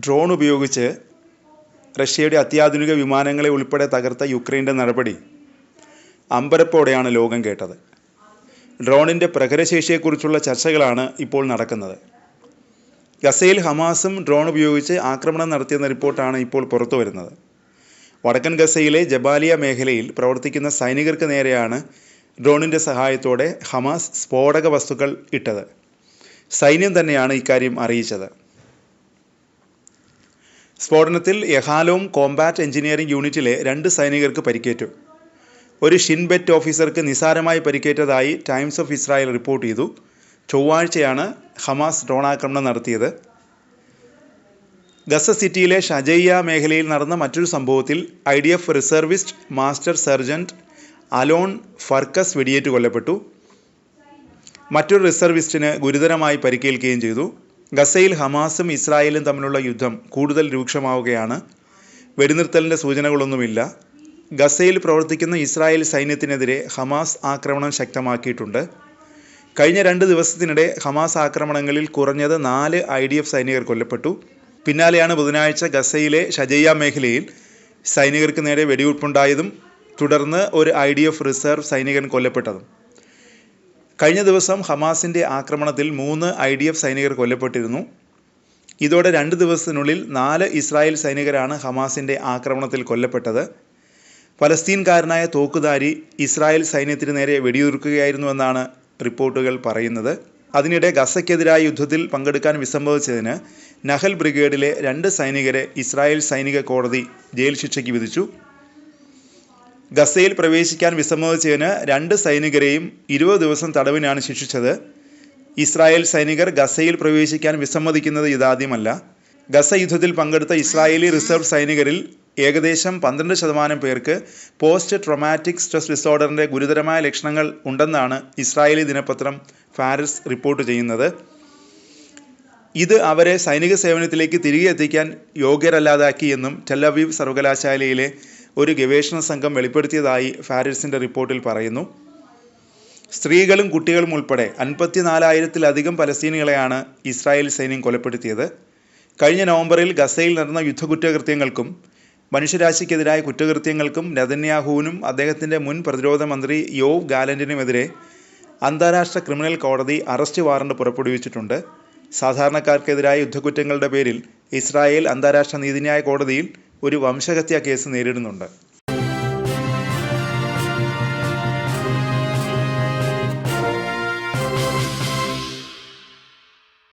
Drone ഉപയോഗിച്ച് റഷ്യയുടെ അത്യാധുനിക വിമാനങ്ങളെ ഉൾപ്പെടെ തകർത്ത യുക്രൈൻ്റെ നടപടി അമ്പരപ്പോടെയാണ് ലോകം കേട്ടത്. ഡ്രോണിൻ്റെ പ്രഹരശേഷിയെക്കുറിച്ചുള്ള ചർച്ചകളാണ് ഇപ്പോൾ നടക്കുന്നത്. ഗസയിൽ ഹമാസും ഡ്രോൺ ഉപയോഗിച്ച് ആക്രമണം നടത്തിയെന്ന റിപ്പോർട്ടാണ് ഇപ്പോൾ പുറത്തു വരുന്നത്. വടക്കൻ ഗസയിലെ ജബാലിയ മേഖലയിൽ പ്രവർത്തിക്കുന്ന സൈനികർക്ക് നേരെയാണ് ഡ്രോണിൻ്റെ സഹായത്തോടെ ഹമാസ് സ്ഫോടക വസ്തുക്കൾ ഇട്ടത്. സൈന്യം തന്നെയാണ് ഇക്കാര്യം അറിയിച്ചത്. സ്ഫോടനത്തിൽ യഹാലോം കോംബാറ്റ് എഞ്ചിനീയറിംഗ് യൂണിറ്റിലെ 2 സൈനികർക്ക് പരിക്കേറ്റു. ഒരു ഷിൻബെറ്റ് ഓഫീസർക്ക് നിസാരമായി പരിക്കേറ്റതായി ടൈംസ് ഓഫ് ഇസ്രായേൽ റിപ്പോർട്ട് ചെയ്തു. ചൊവ്വാഴ്ചയാണ് ഹമാസ് ഡ്രോൺ ആക്രമണം നടത്തിയത്. ഗസ സിറ്റിയിലെ ഷജയ്യ മേഖലയിൽ നടന്ന മറ്റൊരു സംഭവത്തിൽ IDF റിസർവിസ്റ്റ് മാസ്റ്റർ സെർജന്റ് അലോൺ ഫർക്കസ് വെടിയേറ്റ് കൊല്ലപ്പെട്ടു. മറ്റൊരു റിസർവിസ്റ്റിന് ഗുരുതരമായി പരിക്കേൽക്കുകയും ചെയ്തു. ഗസയിൽ ഹമാസും ഇസ്രായേലും തമ്മിലുള്ള യുദ്ധം കൂടുതൽ രൂക്ഷമാവുകയാണ്. വെടിനിർത്തലിൻ്റെ സൂചനകളൊന്നുമില്ല. ഗസയിൽ പ്രവർത്തിക്കുന്ന ഇസ്രായേൽ സൈന്യത്തിനെതിരെ ഹമാസ് ആക്രമണം ശക്തമാക്കിയിട്ടുണ്ട്. കഴിഞ്ഞ 2 ദിവസത്തിനിടെ ഹമാസ് ആക്രമണങ്ങളിൽ കുറഞ്ഞത് 4 IDF സൈനികർ കൊല്ലപ്പെട്ടു. പിന്നാലെയാണ് ബുധനാഴ്ച ഗസയിലെ ഷജയ്യ മേഖലയിൽ സൈനികർക്ക് നേരെ വെടിവയ്പുണ്ടായതും തുടർന്ന് ഒരു IDF റിസർവ് സൈനികൻ കൊല്ലപ്പെട്ടതും. കഴിഞ്ഞ ദിവസം ഹമാസിൻ്റെ ആക്രമണത്തിൽ 3 IDF സൈനികർ കൊല്ലപ്പെട്ടിരുന്നു. ഇതോടെ 2 ദിവസത്തിനുള്ളിൽ 4 ഇസ്രായേൽ സൈനികരാണ് ഹമാസിൻ്റെ ആക്രമണത്തിൽ കൊല്ലപ്പെട്ടത്. ഫലസ്തീൻകാരനായ തോക്കുധാരി ഇസ്രായേൽ സൈന്യത്തിന് നേരെ വെടിയുതിർക്കുകയായിരുന്നുവെന്നാണ് റിപ്പോർട്ടുകൾ പറയുന്നത്. അതിനിടെ ഗസയ്ക്കെതിരായ യുദ്ധത്തിൽ പങ്കെടുക്കാൻ വിസമ്മതിച്ചതിന് നഹൽ ബ്രിഗേഡിലെ 2 സൈനികരെ ഇസ്രായേൽ സൈനിക കോടതി ജയിൽ ശിക്ഷയ്ക്ക് വിധിച്ചു. ഗസയിൽ പ്രവേശിക്കാൻ വിസമ്മതിച്ചതിന് 2 സൈനികരെയും 20 ദിവസം തടവിനാണ് ശിക്ഷിച്ചത്. ഇസ്രായേൽ സൈനികർ ഗസയിൽ പ്രവേശിക്കാൻ വിസമ്മതിക്കുന്നത് ഇതാദ്യമല്ല. ഗസ യുദ്ധത്തിൽ പങ്കെടുത്ത ഇസ്രായേലി റിസർവ് സൈനികരിൽ ഏകദേശം 12% പേർക്ക് പോസ്റ്റ് ട്രോമാറ്റിക് സ്ട്രെസ് ഡിസോർഡറിൻ്റെ ഗുരുതരമായ ലക്ഷണങ്ങൾ ഉണ്ടെന്നാണ് ഇസ്രായേലി ദിനപത്രം ഫാരിസ് റിപ്പോർട്ട് ചെയ്യുന്നത്. ഇത് അവരെ സൈനിക സേവനത്തിലേക്ക് തിരികെ എത്തിക്കാൻ യോഗ്യരല്ലാതാക്കിയെന്നും ടെൽ-അവീവ് സർവകലാശാലയിലെ ഒരു ഗവേഷണ സംഘം വെളിപ്പെടുത്തിയതായി ഫാരിസിൻ്റെ റിപ്പോർട്ടിൽ പറയുന്നു. സ്ത്രീകളും കുട്ടികളും ഉൾപ്പെടെ 54,000-ലധികം പലസ്തീനികളെയാണ് ഇസ്രായേൽ സൈന്യം കൊലപ്പെടുത്തിയത്. കഴിഞ്ഞ നവംബറിൽ ഗസയിൽ നടന്ന യുദ്ധകുറ്റകൃത്യങ്ങൾക്കും മനുഷ്യരാശിക്കെതിരായ കുറ്റകൃത്യങ്ങൾക്കും നെതന്യാഹുവിനും അദ്ദേഹത്തിൻ്റെ മുൻ പ്രതിരോധ മന്ത്രി യോവ് ഗാലന്റിനുമെതിരെ അന്താരാഷ്ട്ര ക്രിമിനൽ കോടതി അറസ്റ്റ് വാറണ്ട് പുറപ്പെടുവിച്ചിട്ടുണ്ട്. സാധാരണക്കാർക്കെതിരായ യുദ്ധക്കുറ്റങ്ങളുടെ പേരിൽ ഇസ്രായേൽ അന്താരാഷ്ട്ര നീതിന്യായ കോടതിയിൽ ഒരു വംശഹത്യാ കേസ് നേരിടുന്നുണ്ട്.